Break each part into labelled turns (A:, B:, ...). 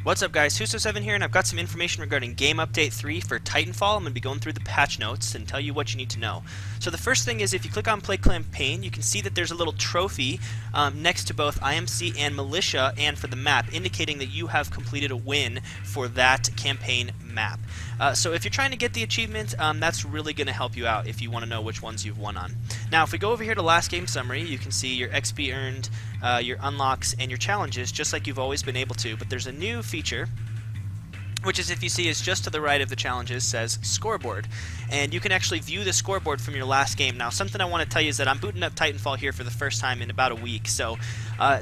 A: What's up guys, Huso7 here, and I've got some information regarding Game Update 3 for Titanfall. I'm going to be going through the patch notes and tell you what you need to know. So the first thing is, if you click on Play Campaign, you can see that there's a little trophy next to both IMC and Militia and for the map, indicating that you have completed a win for that campaign map. So if you're trying to get the achievement, that's really going to help you out if you want to know which ones you've won on. Now if we go over here to Last Game Summary, you can see your XP earned, your unlocks, and your challenges, just like you've always been able to, but there's a new feature, which is, if you see, is just to the right of the challenges, says scoreboard, and you can actually view the scoreboard from your last game. Now something I want to tell you is that I'm booting up Titanfall here for the first time in about a week, so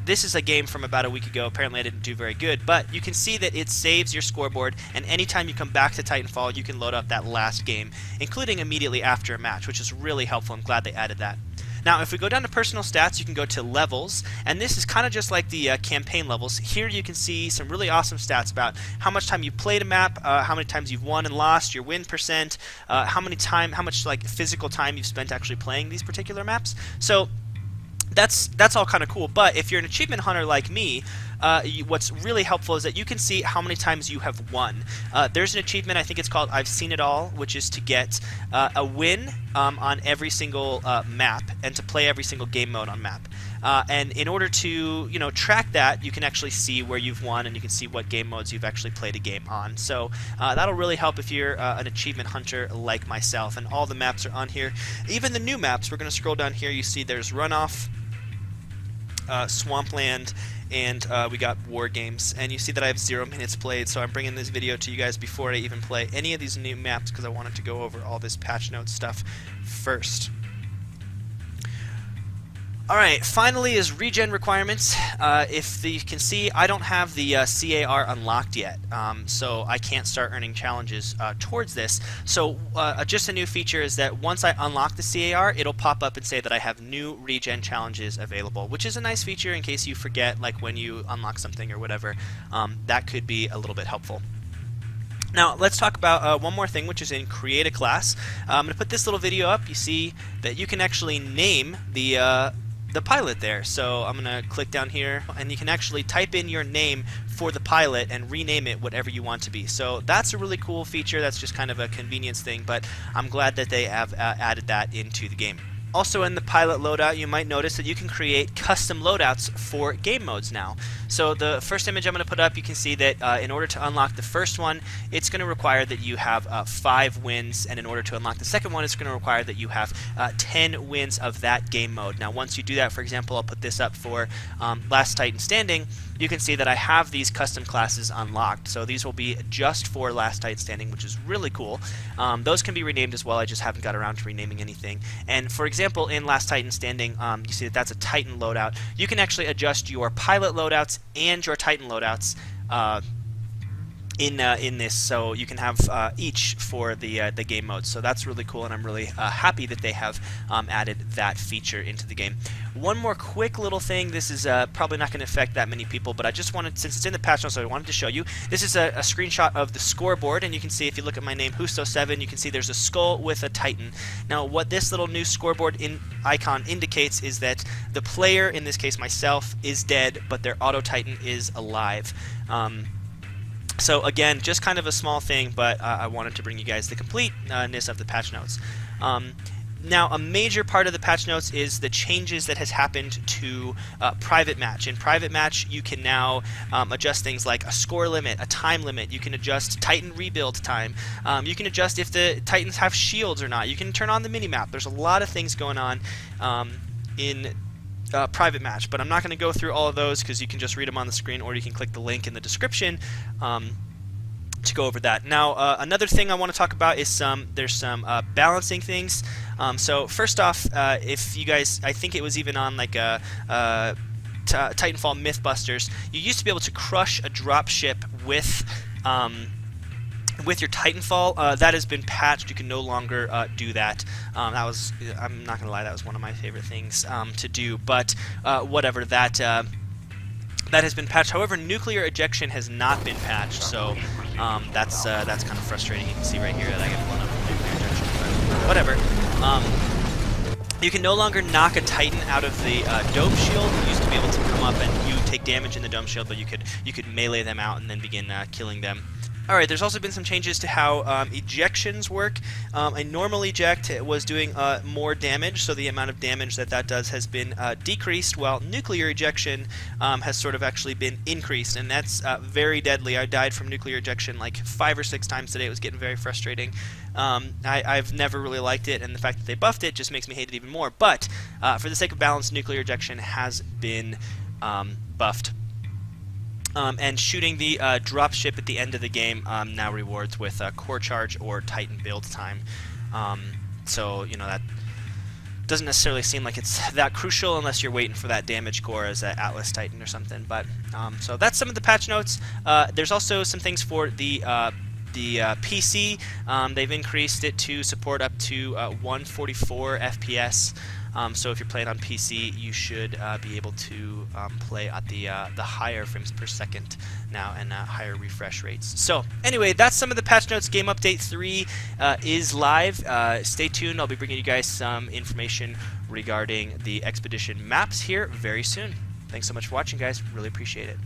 A: this is a game from about a week ago. Apparently I didn't do very good, but you can see that it saves your scoreboard, and anytime you come back to Titanfall you can load up that last game, including immediately after a match, which is really helpful. I'm glad they added that. Now if we go down to personal stats, you can go to levels, and this is kind of just like the campaign levels. Here you can see some really awesome stats about how much time you played a map, how many times you've won and lost, your win percent, how much like physical time you've spent actually playing these particular maps. So that's all kind of cool, but if you're an achievement hunter like me, what's really helpful is that you can see how many times you have won. There's an achievement, I think it's called I've Seen It All, which is to get a win on every single map and to play every single game mode on map. And in order to track that, you can actually see where you've won, and you can see what game modes you've actually played a game on. So that'll really help if you're an achievement hunter like myself. And all the maps are on here, even the new maps. We're going to scroll down here. You see there's Runoff, Swampland, and we got War Games, and you see that I have 0 minutes played, so I'm bringing this video to you guys before I even play any of these new maps because I wanted to go over all this patch notes stuff first. Alright, finally is regen requirements. If you can see, I don't have the CAR unlocked yet, so I can't start earning challenges towards this. So just a new feature is that once I unlock the CAR, it'll pop up and say that I have new regen challenges available, which is a nice feature in case you forget, like when you unlock something or whatever. That could be a little bit helpful. Now let's talk about one more thing, which is in Create a Class. I'm going to put this little video up. You see that you can actually name the pilot there. So I'm going to click down here, and you can actually type in your name for the pilot and rename it whatever you want to be. So that's a really cool feature. That's just kind of a convenience thing, but I'm glad that they have added that into the game. Also in the pilot loadout, you might notice that you can create custom loadouts for game modes now. So the first image I'm going to put up, you can see that in order to unlock the first one, it's going to require that you have 5 wins, and in order to unlock the second one, it's going to require that you have 10 wins of that game mode. Now once you do that, for example, I'll put this up for Last Titan Standing, you can see that I have these custom classes unlocked. So these will be just for Last Titan Standing, which is really cool. Those can be renamed as well. I just haven't got around to renaming anything. And for example, in Last Titan Standing, you see that that's a Titan loadout. You can actually adjust your pilot loadouts and your Titan loadouts in this, so you can have each for the game modes. So that's really cool, and I'm really happy that they have added that feature into the game. One more quick little thing. This is probably not going to affect that many people, but I just wanted, since it's in the patch notes, so I wanted to show you. This is a screenshot of the scoreboard, and you can see, if you look at my name, Huso7, you can see there's a skull with a Titan. Now what this little new scoreboard icon indicates is that the player, in this case myself, is dead, but their auto Titan is alive. So again, just kind of a small thing, but I wanted to bring you guys the completeness of the patch notes. Now, a major part of the patch notes is the changes that has happened to Private Match. In Private Match, you can now adjust things like a score limit, a time limit. You can adjust Titan rebuild time. You can adjust if the Titans have shields or not. You can turn on the minimap. There's a lot of things going on in Private Match, but I'm not going to go through all of those because you can just read them on the screen, or you can click the link in the description to go over that. Now another thing I want to talk about is there's some balancing things. So first off, if you guys, I think it was even on like a Titanfall Mythbusters, you used to be able to crush a dropship with your Titanfall. That has been patched. You can no longer do that. That was, I'm not gonna lie, that was one of my favorite things to do, but whatever, that has been patched. However, nuclear ejection has not been patched, so that's kind of frustrating. You can see right here that I get blown up with nuclear ejection, but whatever. You can no longer knock a Titan out of the dope shield. You used to be able to come up and you take damage in the dome shield, but you could melee them out and then begin killing them. Alright, there's also been some changes to how ejections work. A normal eject was doing more damage, so the amount of damage that does has been decreased, while nuclear ejection has sort of actually been increased, and that's very deadly. I died from nuclear ejection like 5 or 6 times today. It was getting very frustrating. I've never really liked it, and the fact that they buffed it just makes me hate it even more. But for the sake of balance, nuclear ejection has been buffed. And shooting the dropship at the end of the game now rewards with core charge or Titan build time. So, you know, that doesn't necessarily seem like it's that crucial unless you're waiting for that damage core as an Atlas Titan or something. But so that's some of the patch notes. There's also some things for the PC. They've increased it to support up to 144 FPS. So if you're playing on PC, you should be able to play at the higher frames per second now and higher refresh rates. So anyway, that's some of the patch notes. Game Update 3 is live. Stay tuned. I'll be bringing you guys some information regarding the Expedition maps here very soon. Thanks so much for watching, guys. Really appreciate it.